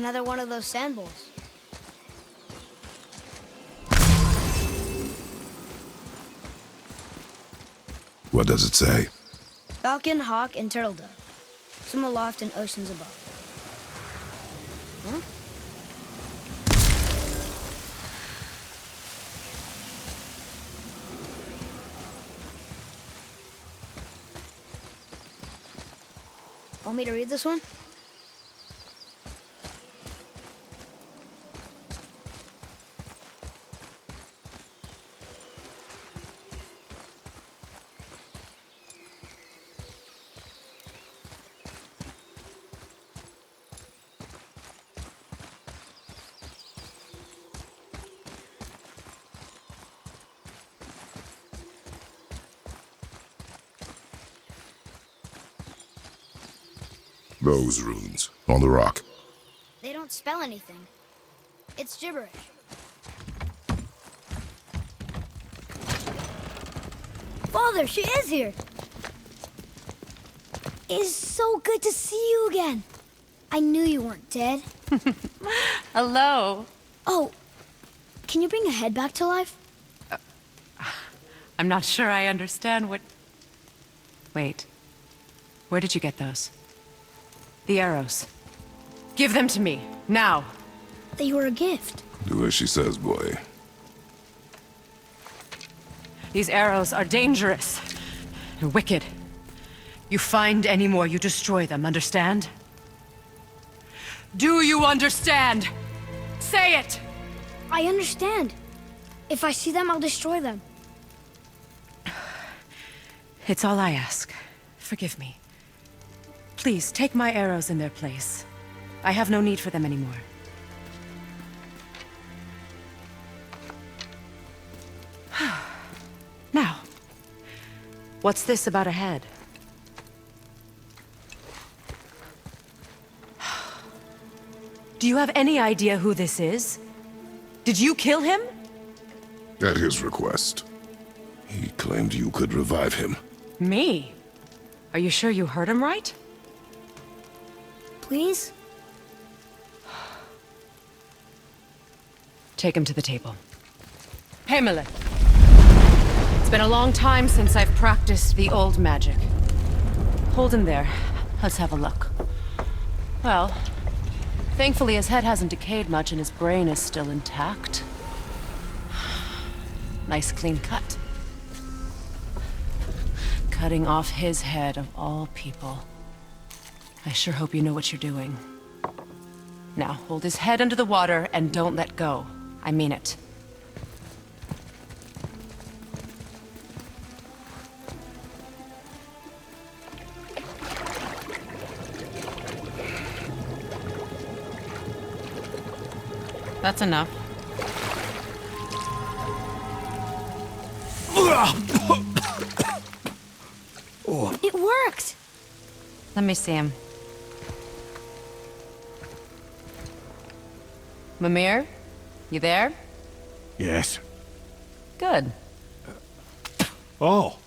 Another one of those sand bowls. What does it say? Falcon, hawk, and turtle dove. Some aloft in oceans above. Huh? Want me to read this one? Those runes, on the rock. They don't spell anything. It's gibberish. Father, she is here! It is so good to see you again. I knew you weren't dead. Hello. Oh, can you bring a head back to life? I'm not sure I understand what... Wait. Where did you get those? The arrows. Give them to me, now. They were a gift. Do as she says, boy. These arrows are dangerous and wicked. You find any more, you destroy them, understand? Do you understand? Say it! I understand. If I see them, I'll destroy them. It's all I ask. Forgive me. Please, take my arrows in their place. I have no need for them anymore. Now, what's this about a head? Do you have any idea who this is? Did you kill him? At his request. He claimed you could revive him. Me? Are you sure you heard him right? Please? Take him to the table. Hamlet. It's been a long time since I've practiced the old magic. Hold him there. Let's have a look. Well, thankfully his head hasn't decayed much and his brain is still intact. Nice clean cut. Cutting off his head of all people. I sure hope you know what you're doing. Now, hold his head under the water and don't let go. I mean it. That's enough. It worked! Let me see him. Mimir? You there? Yes. Good. Oh.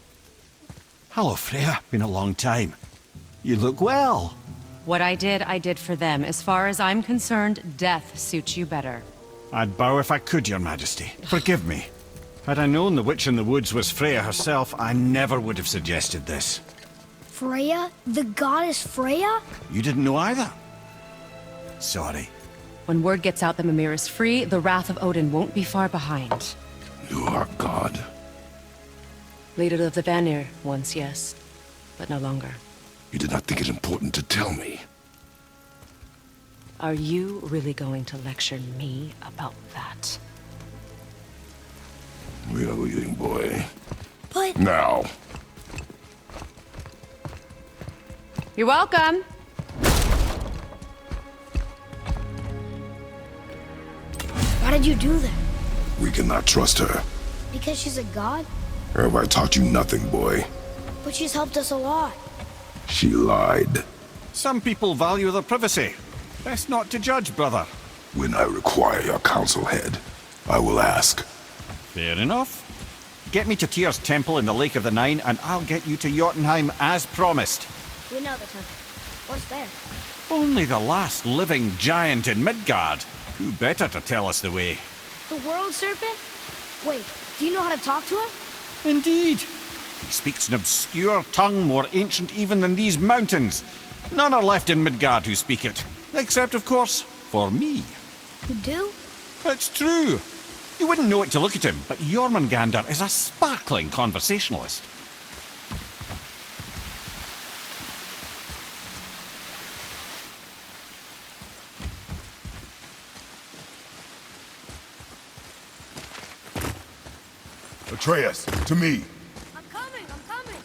Hello, Freya. Been a long time. You look well. What I did for them. As far as I'm concerned, death suits you better. I'd bow if I could, Your Majesty. Forgive me. Had I known the witch in the woods was Freya herself, I never would have suggested this. Freya? The goddess Freya? You didn't know either? Sorry. When word gets out that Mimir is free, the wrath of Odin won't be far behind. You are God. Leader of the Vanir, once, yes. But no longer. You did not think it important to tell me. Are you really going to lecture me about that? We are leaving, boy. But... Now. You're welcome! Why did you do that? We cannot trust her. Because she's a god? Have I taught you nothing, boy? But she's helped us a lot. She lied. Some people value their privacy. Best not to judge, brother. When I require your council head, I will ask. Fair enough. Get me to Tyr's temple in the Lake of the Nine, and I'll get you to Jotunheim as promised. We know the temple. What's there? Only the last living giant in Midgard. Who better to tell us the way? The world serpent? Wait, do you know how to talk to him? Indeed. He speaks an obscure tongue more ancient even than these mountains. None are left in Midgard who speak it. Except, of course, for me. You do? It's true. You wouldn't know it to look at him, but Jormungandr is a sparkling conversationalist. Atreus, to me. I'm coming, I'm coming!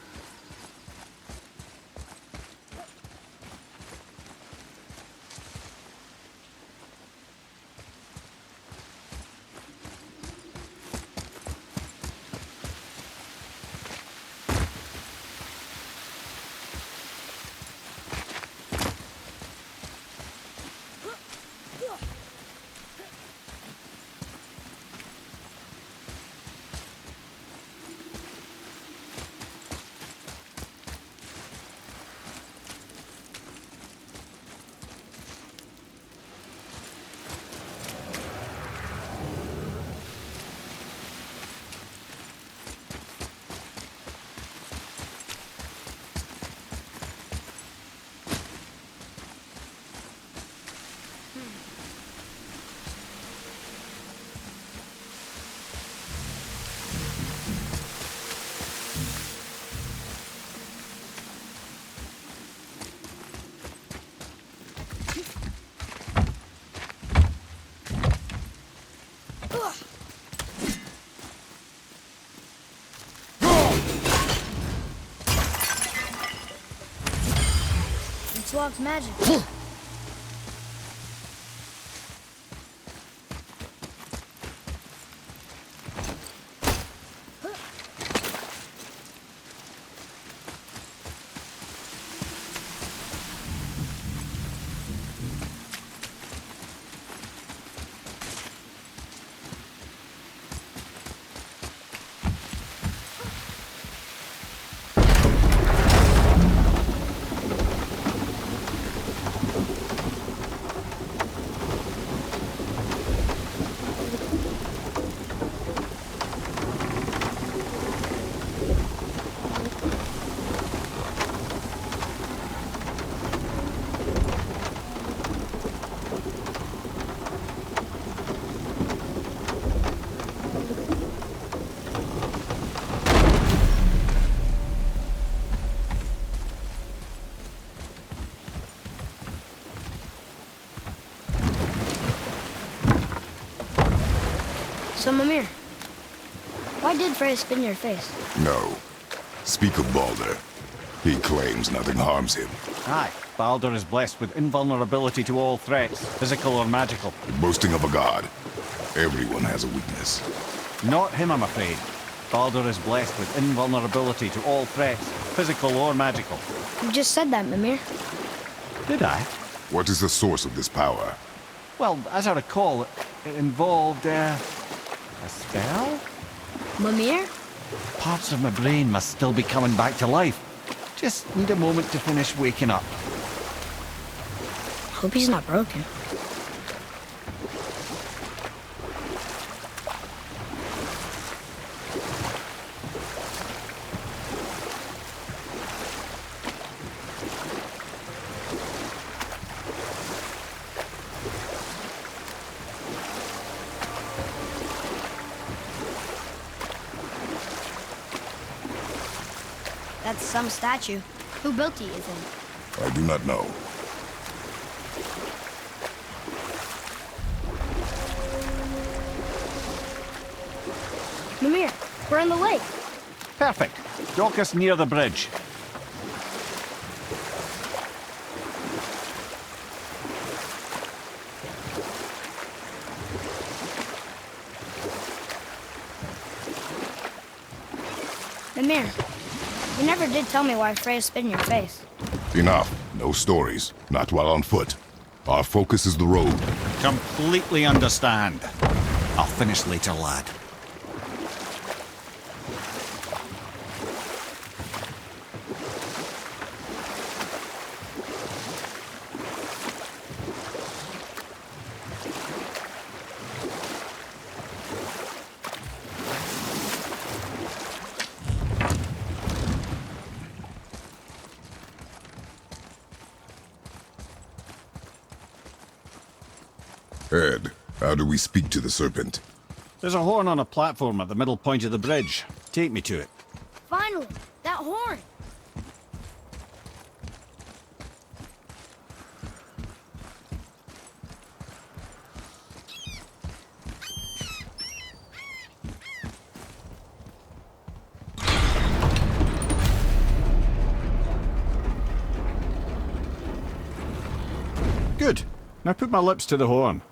It's Locke's magic. So, Mimir, why did Freya spin your face? No. Speak of Baldur. He claims nothing harms him. Aye, Baldur is blessed with invulnerability to all threats, physical or magical. Boasting of a god. Everyone has a weakness. Not him, I'm afraid. Baldur is blessed with invulnerability to all threats, physical or magical. You just said that, Mimir. Did I? What is the source of this power? Well, as I recall, it involved, a spell? Mimir? Parts of my brain must still be coming back to life. Just need a moment to finish waking up. Hope he's not broken. That's some statue. Who built it, you think? I do not know. Mimir, we're on the lake. Perfect. Dock us near the bridge. Mimir, you never did tell me why Freya spit in your face. Enough. No stories. Not while on foot. Our focus is the road. Completely understand. I'll finish later, lad. Ed, how do we speak to the serpent? There's a horn on a platform at the middle point of the bridge. Take me to it. Finally, that horn. Good. Now put my lips to the horn.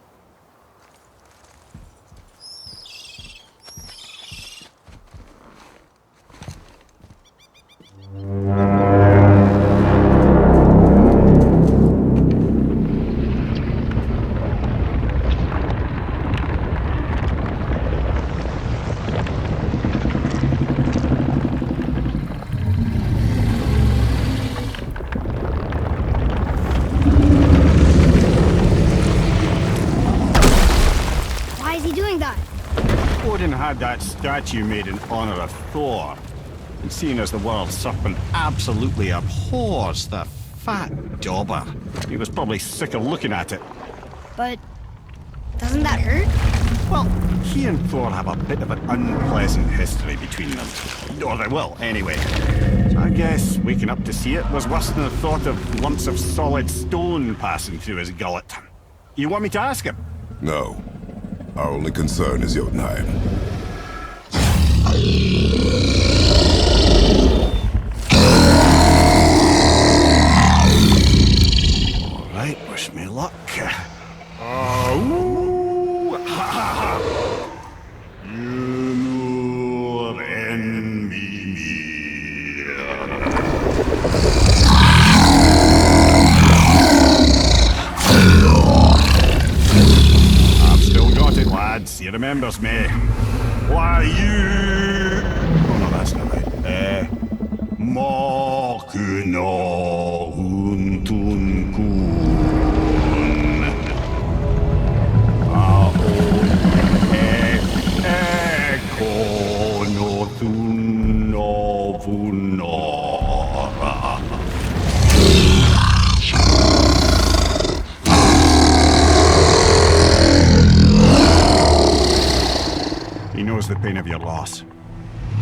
Why is he doing that? Odin had that statue made in honor of Thor. And seeing as the world serpent absolutely abhors the fat dauber, he was probably sick of looking at it. But doesn't that hurt? Well, he and Thor have a bit of an unpleasant history between them. Or they will, anyway. So I guess waking up to see it was worse than the thought of lumps of solid stone passing through his gullet. You want me to ask him? No. Our only concern is Jotunheim. All right, wish me luck. Ooh, ha, ha, ha. Junior and Mimi. I've still got it, lads. He remembers me. Why you? Oh no, that's not right. Makuna huntun kun. He knows the pain of your loss.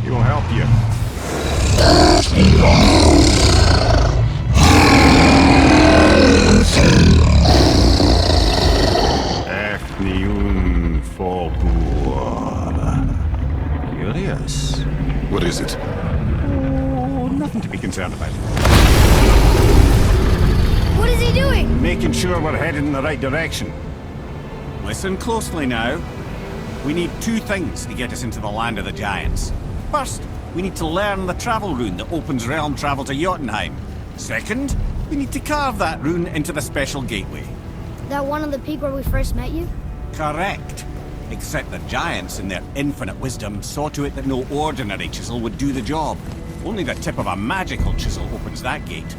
He will help you. Efniun Fogur. Curious. What is it? Oh, nothing to be concerned about. What is he doing? Making sure we're headed in the right direction. Listen closely now. We need two things to get us into the land of the giants. First, we need to learn the travel rune that opens realm travel to Jotunheim. Second, we need to carve that rune into the special gateway. That one on the peak where we first met you? Correct. Except the giants, in their infinite wisdom, saw to it that no ordinary chisel would do the job. Only the tip of a magical chisel opens that gate.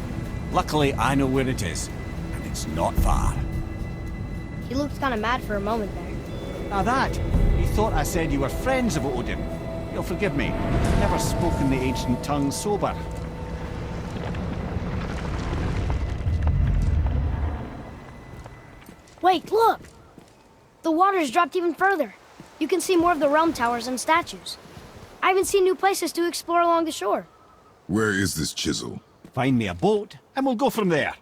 Luckily, I know where it is, and it's not far. He looked kind of mad for a moment there. Now that, he thought I said you were friends of Odin. You'll forgive me. I've never spoken the ancient tongue sober. Wait, look! The water's dropped even further. You can see more of the realm towers and statues. I even see new places to explore along the shore. Where is this chisel? Find me a boat, and we'll go from there.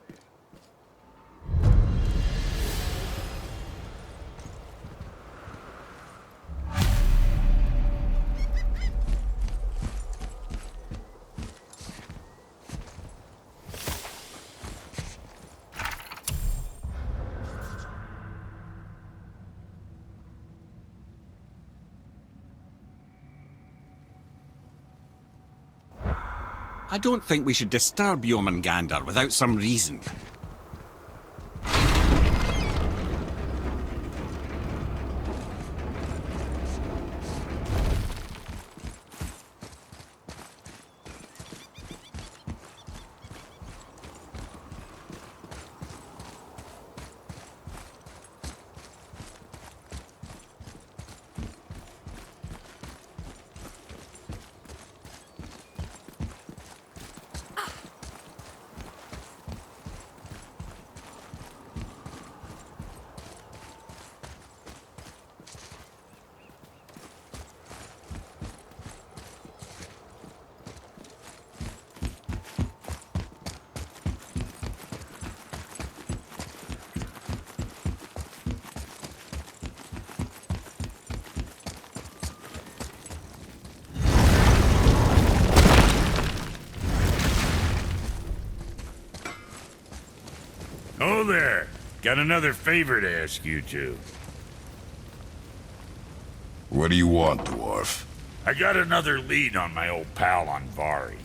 I don't think we should disturb Jormungandr without some reason. Oh there. Got another favor to ask you two. What do you want, dwarf? I got another lead on my old pal Anvari.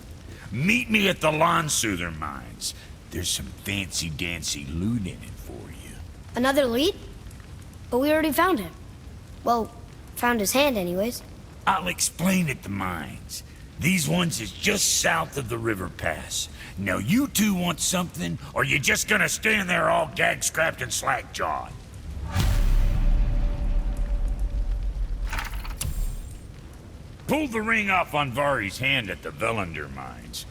Meet me at the Lawn-Soother mines. There's some fancy-dancy loot in it for you. Another lead? But we already found him. Well, found his hand anyways. I'll explain at the mines. These ones is just south of the river pass. Now you two want something, or you just gonna stand there all gag-scrapped and slack-jawed? Pulled the ring off Anvari's hand at the Velander mines.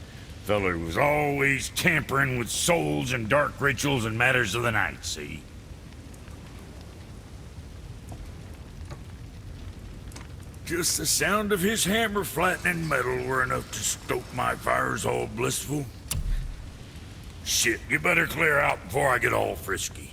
Feller was always tampering with souls and dark rituals and matters of the night, see? Just the sound of his hammer flattening metal were enough to stoke my fires all blissful. Shit, you better clear out before I get all frisky.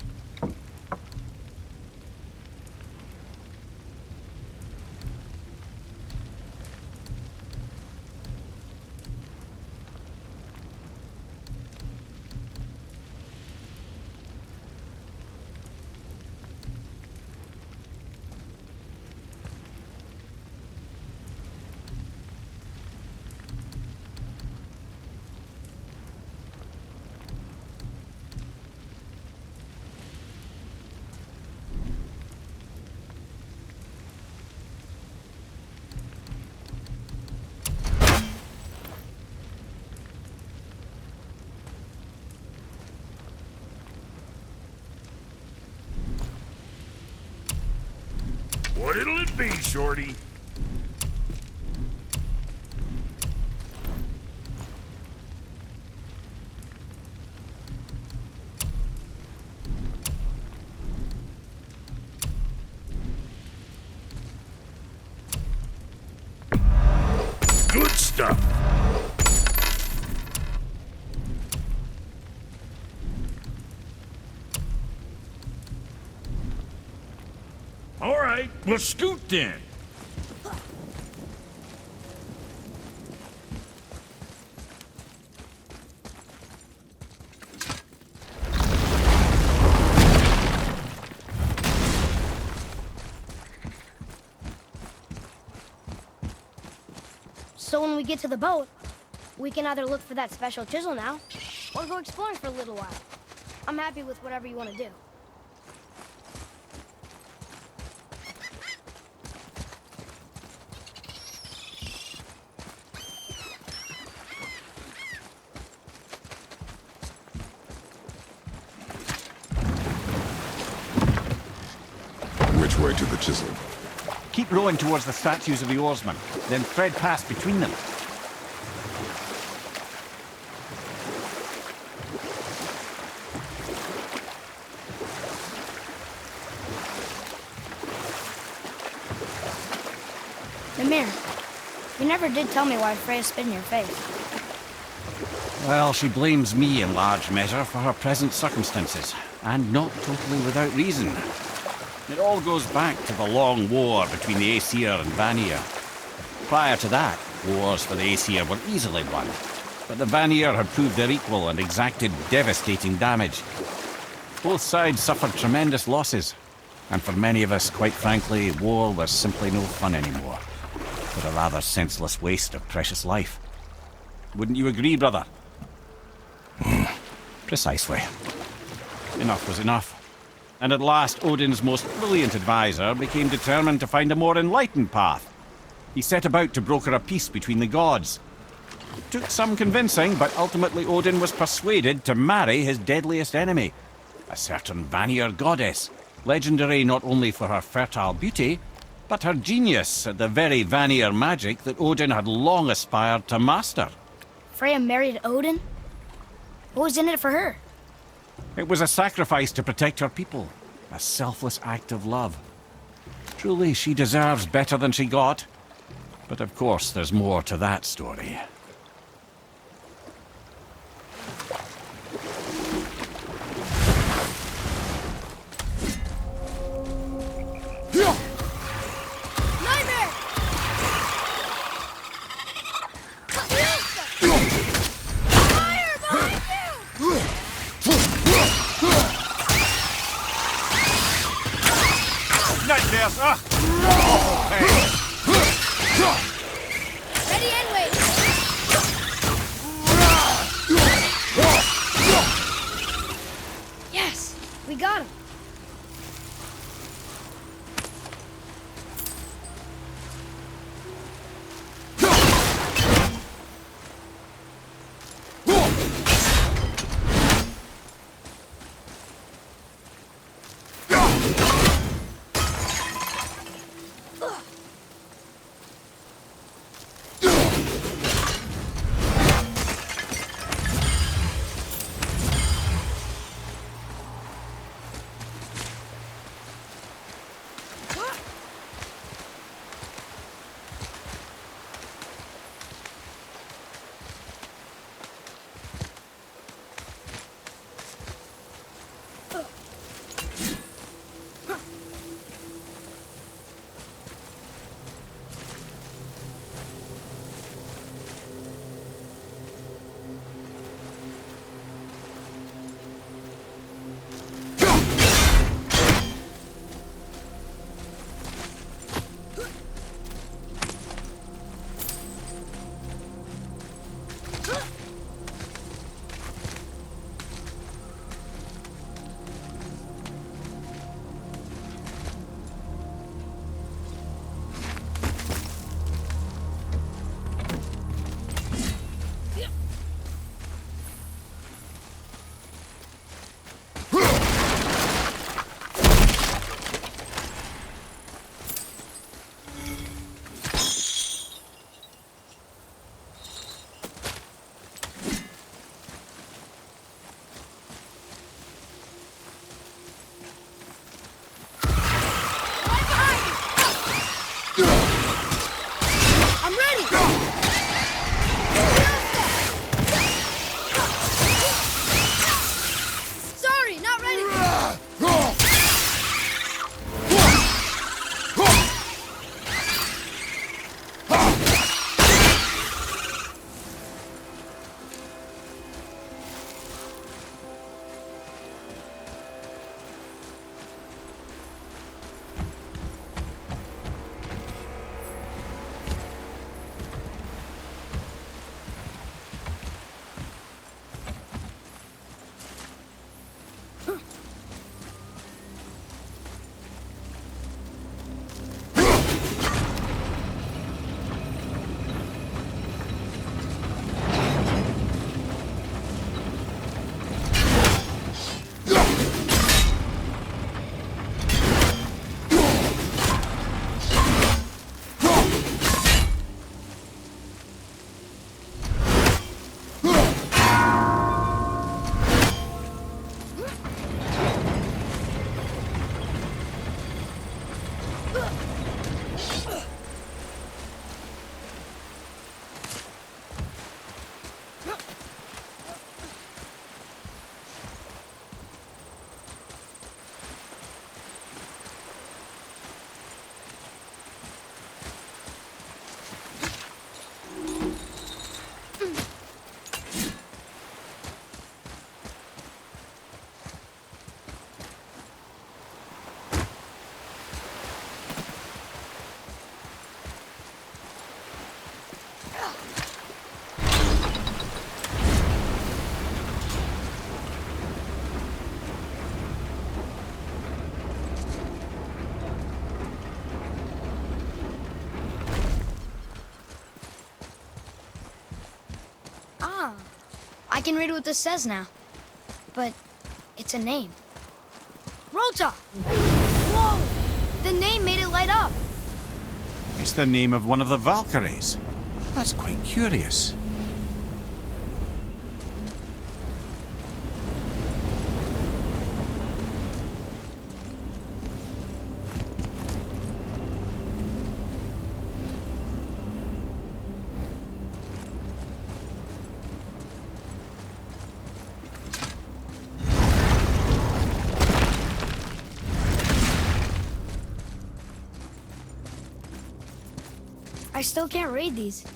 What'll it be, Shorty? Good stuff. All right, well, scoot then. So when we get to the boat, we can either look for that special chisel now, or go exploring for a little while. I'm happy with whatever you want to do. Which way to the chisel? Keep rowing towards the statues of the oarsmen, then thread past between them. Mimir, you never did tell me why Freya spit in your face. Well, she blames me in large measure for her present circumstances, and not totally without reason. It all goes back to the long war between the Aesir and Vanir. Prior to that, wars for the Aesir were easily won, but the Vanir had proved their equal and exacted devastating damage. Both sides suffered tremendous losses, and for many of us, quite frankly, war was simply no fun anymore, but a rather senseless waste of precious life. Wouldn't you agree, brother? Precisely. Enough was enough. And at last, Odin's most brilliant advisor became determined to find a more enlightened path. He set about to broker a peace between the gods. It took some convincing, but ultimately Odin was persuaded to marry his deadliest enemy, a certain Vanir goddess, legendary not only for her fertile beauty, but her genius at the very Vanir magic that Odin had long aspired to master. Freya married Odin? What was in it for her? It was a sacrifice to protect her people, a selfless act of love. Truly, she deserves better than she got. But of course, there's more to that story. Nightmare! Fire behind you! stairs! Ugh! Oh, hey. Ready and wait. Yes, we got him. I'm ready! Sorry, not ready! I can read what this says now. But it's a name. Rota! Whoa! The name made it light up. It's the name of one of the Valkyries. That's quite curious. I still can't read these.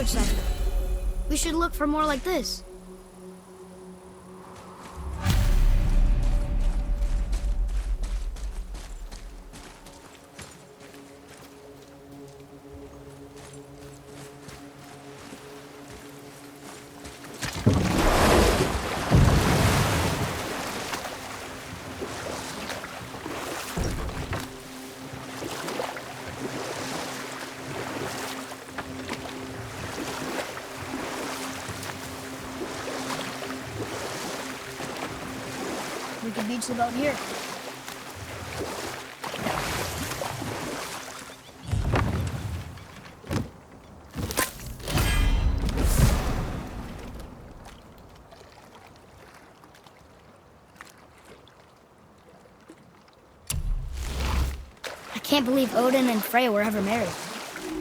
language cipher. We should look for more like this. We can beach the boat here. I can't believe Odin and Freya were ever married.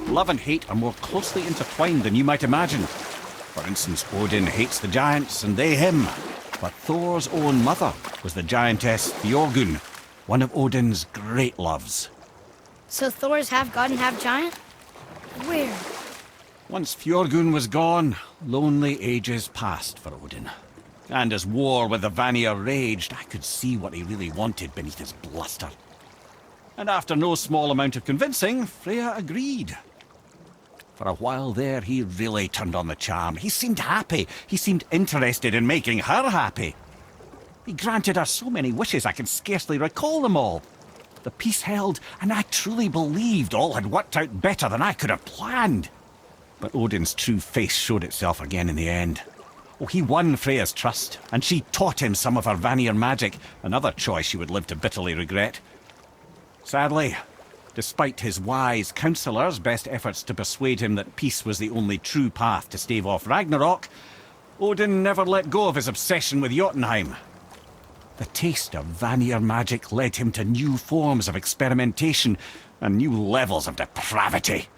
Love and hate are more closely intertwined than you might imagine. For instance, Odin hates the giants and they him. But Thor's own mother was the giantess Fjorgyn, one of Odin's great loves. So Thor's half god and half giant? Weird. Once Fjorgyn was gone, lonely ages passed for Odin. And as war with the Vanir raged, I could see what he really wanted beneath his bluster. And after no small amount of convincing, Freya agreed. For a while there, he really turned on the charm. He seemed happy. He seemed interested in making her happy. He granted her so many wishes I can scarcely recall them all. The peace held, and I truly believed all had worked out better than I could have planned. But Odin's true face showed itself again in the end. Oh, he won Freya's trust, and she taught him some of her Vanir magic, another choice she would live to bitterly regret. Sadly, despite his wise counsellors' best efforts to persuade him that peace was the only true path to stave off Ragnarok, Odin never let go of his obsession with Jotunheim. The taste of Vanir magic led him to new forms of experimentation and new levels of depravity.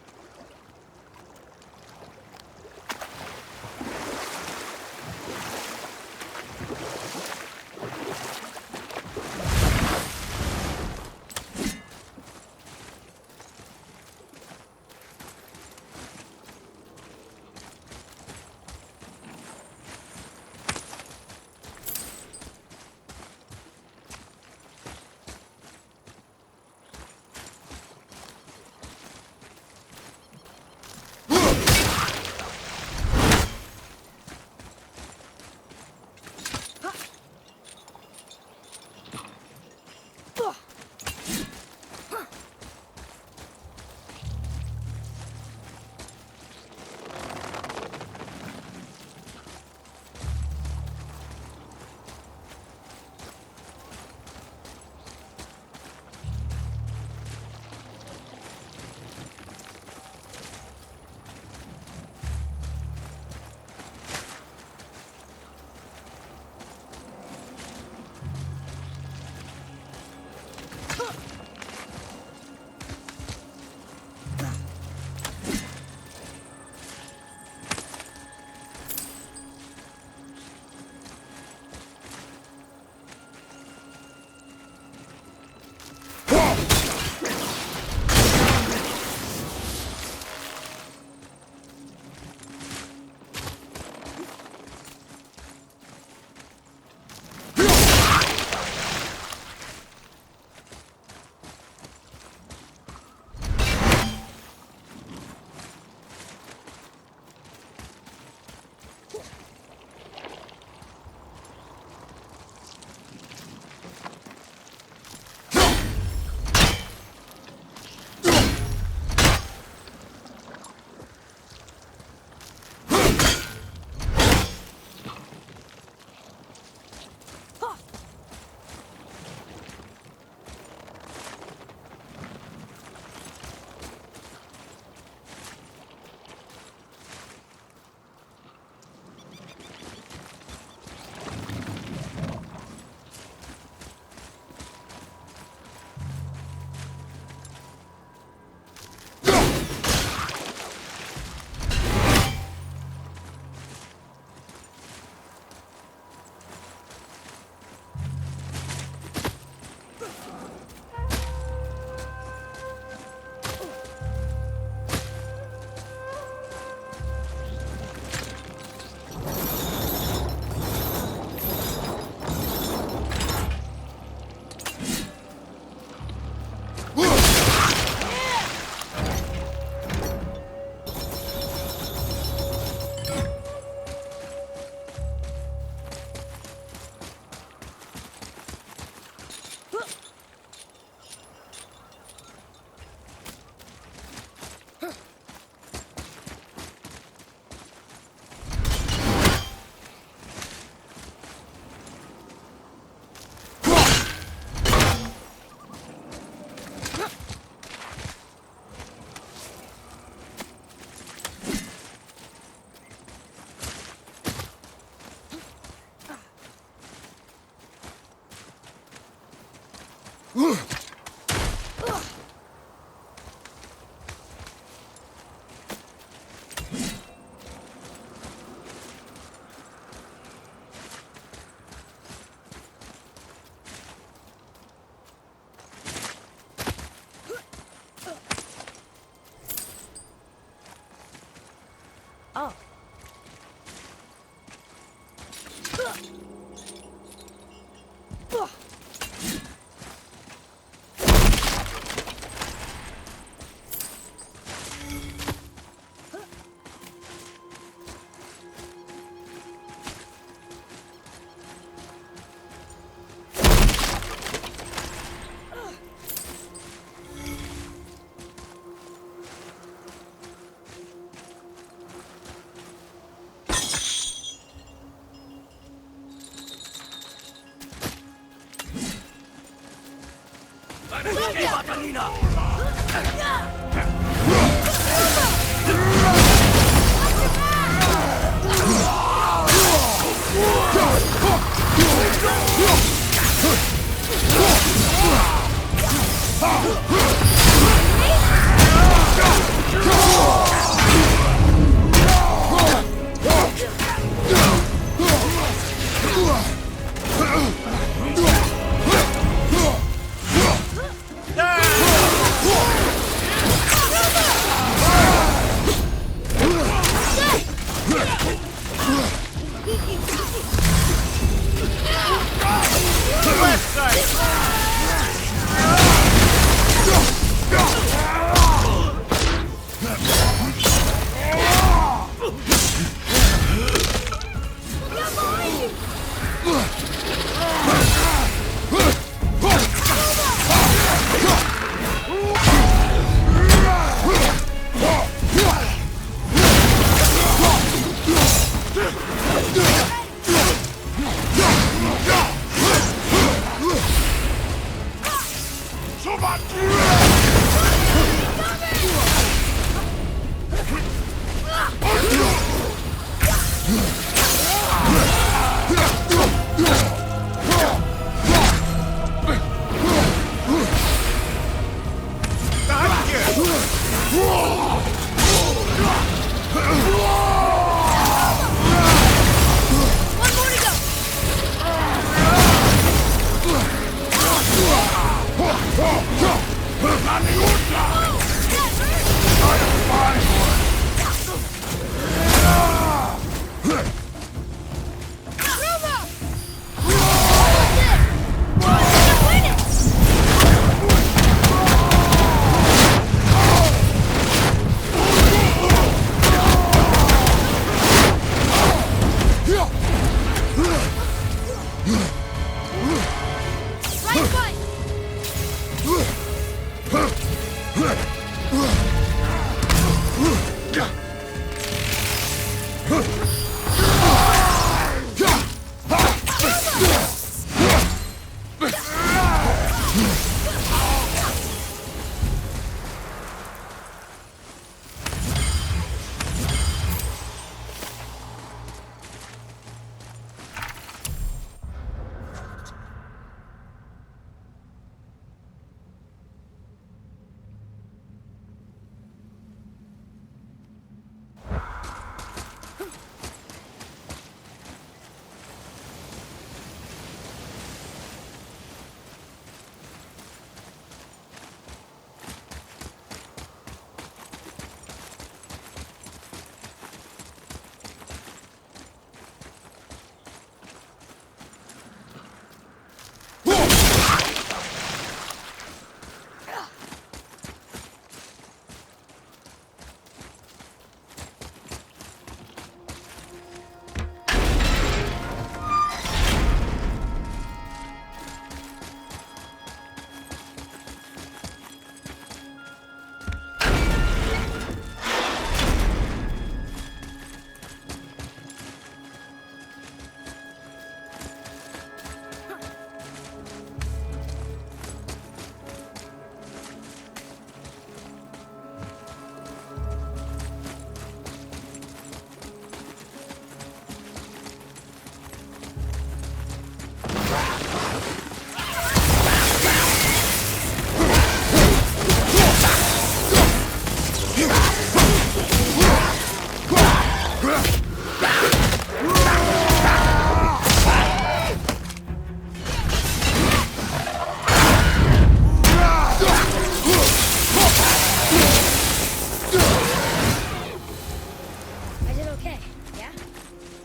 Oh.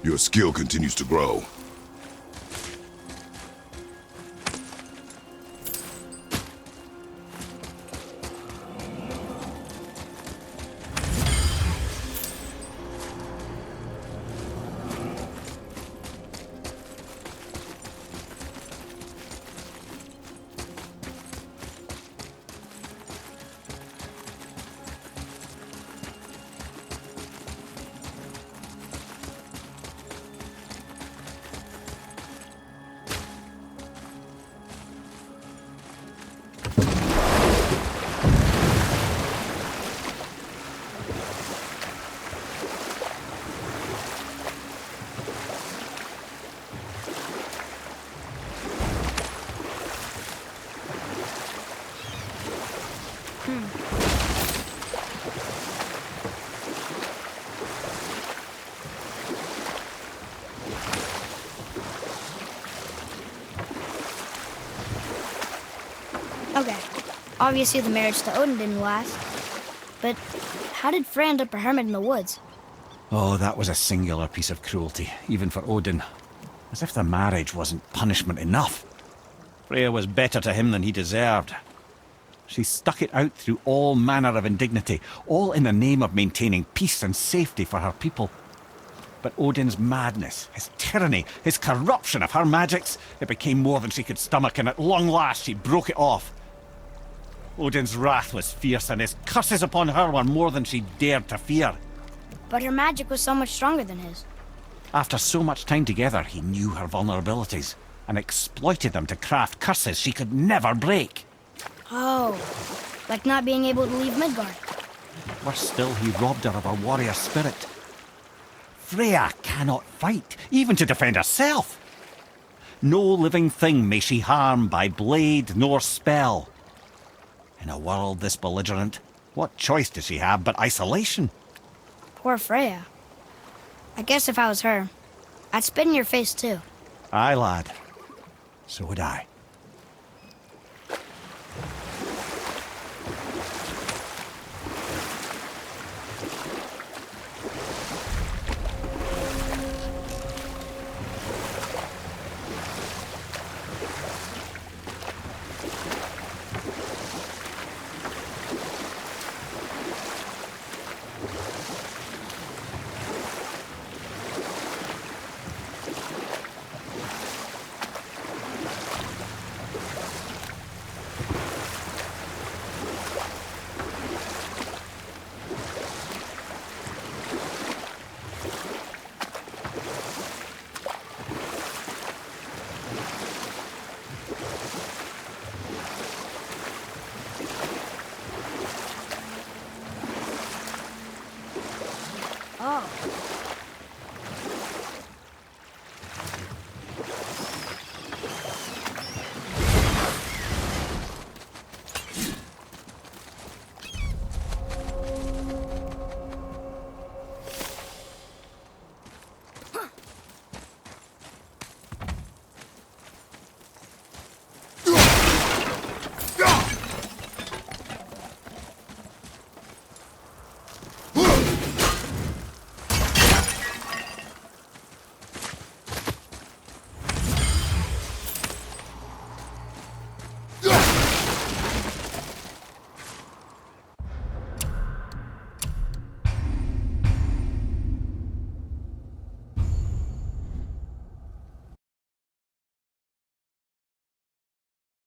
Your skill continues to grow. Okay, obviously the marriage to Odin didn't last. But how did Frey end up a hermit in the woods? Oh, that was a singular piece of cruelty, even for Odin. As if the marriage wasn't punishment enough. Freya was better to him than he deserved. She stuck it out through all manner of indignity, all in the name of maintaining peace and safety for her people. But Odin's madness, his tyranny, his corruption of her magics, it became more than she could stomach, and at long last she broke it off. Odin's wrath was fierce, and his curses upon her were more than she dared to fear. But her magic was so much stronger than his. After so much time together, he knew her vulnerabilities, and exploited them to craft curses she could never break. Oh, like not being able to leave Midgard. Worse still, he robbed her of her warrior spirit. Freya cannot fight, even to defend herself. No living thing may she harm by blade nor spell. In a world this belligerent, what choice does she have but isolation? Poor Freya. I guess if I was her, I'd spit in your face too. Aye, lad. So would I.